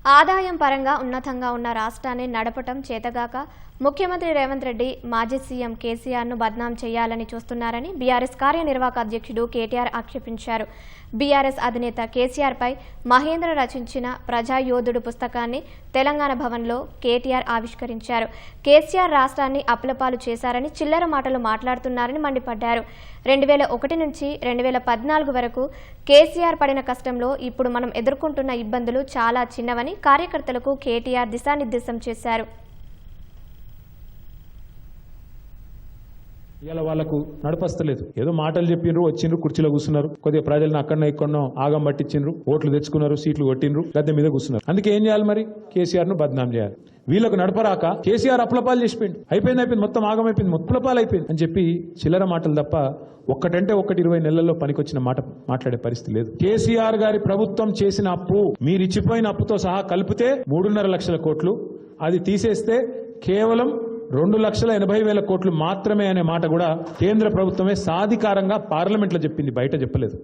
ఆదాయం పరంగా ఉన్నతంగా ఉన్న రాష్ట్రాన్ని నడపటం చేతగాక ముఖ్యమంత్రి రేవంత్ రెడ్డి మాజీ సీఎం కేసీఆర్ను బద్నాం చేయాలని చూస్తున్నారని బీఆర్ఎస్ కార్యనిర్వాహక అధ్యక్షుడు కేటీఆర్ ఆక్షేపించారు. బీఆర్ఎస్ అధినేత కేసీఆర్పై మహేంద్ర రచించిన ప్రజాయోధుడు పుస్తకాన్ని తెలంగాణ భవన్లో కేటీఆర్ ఆవిష్కరించారు. కేసీఆర్ రాష్ట్రాన్ని అప్పులపాలు చేశారని చిల్లర మాటలు మాట్లాడుతున్నారని మండిపడ్డారు. 2001 నుంచి 2014 వరకు కేసీఆర్ పడిన కష్టంలో ఇప్పుడు మనం ఎదుర్కొంటున్న ఇబ్బందులు చాలా చిన్నవని కార్యకర్తలకు కేటీఆర్ దిశానిర్దేశం చేశారు. ఇవాళ వాళ్లకు నడపస్తలేదు. ఏదో మాటలు చెప్పిండ్రు, వచ్చిండ్రు, కుర్చీలో కూర్చున్నారు, కొద్దిగా ప్రజలను అక్కడనే ఇక్కడనో ఆగం పట్టించిండ్రు, ఓట్లు తెచ్చుకున్నారు, సీట్లు కొట్టిండ్రు, గద్దె మీద కూర్చున్నారు. అందుకే ఏం చేయాలి మరి? కేసీఆర్ ను బద్నాం చేయాలి. వీళ్ళకు నడపరాక కేసీఆర్ అప్పులపాలు చేసిపోయింది, అయిపోయింది, మొత్తం ఆగం అయిపోయింది, అప్పులపాలు అయిపోయింది అని చెప్పి చిల్లర మాటలు తప్ప ఒక్కటంటే 20 నెలల్లో పనికొచ్చిన మాట మాట్లాడే పరిస్థితి లేదు. కేసీఆర్ గారి ప్రభుత్వం చేసిన అప్పు మీరు ఇచ్చిపోయిన అప్పుతో సహా కలిపితే 3.5 లక్షల కోట్లు, అది తీసేస్తే కేవలం 2,80,000 కోట్లు మాత్రమే అనే మాట కూడా కేంద్ర ప్రభుత్వమే సాధికారంగా పార్లమెంట్లో చెప్పింది, బయట చెప్పలేదు.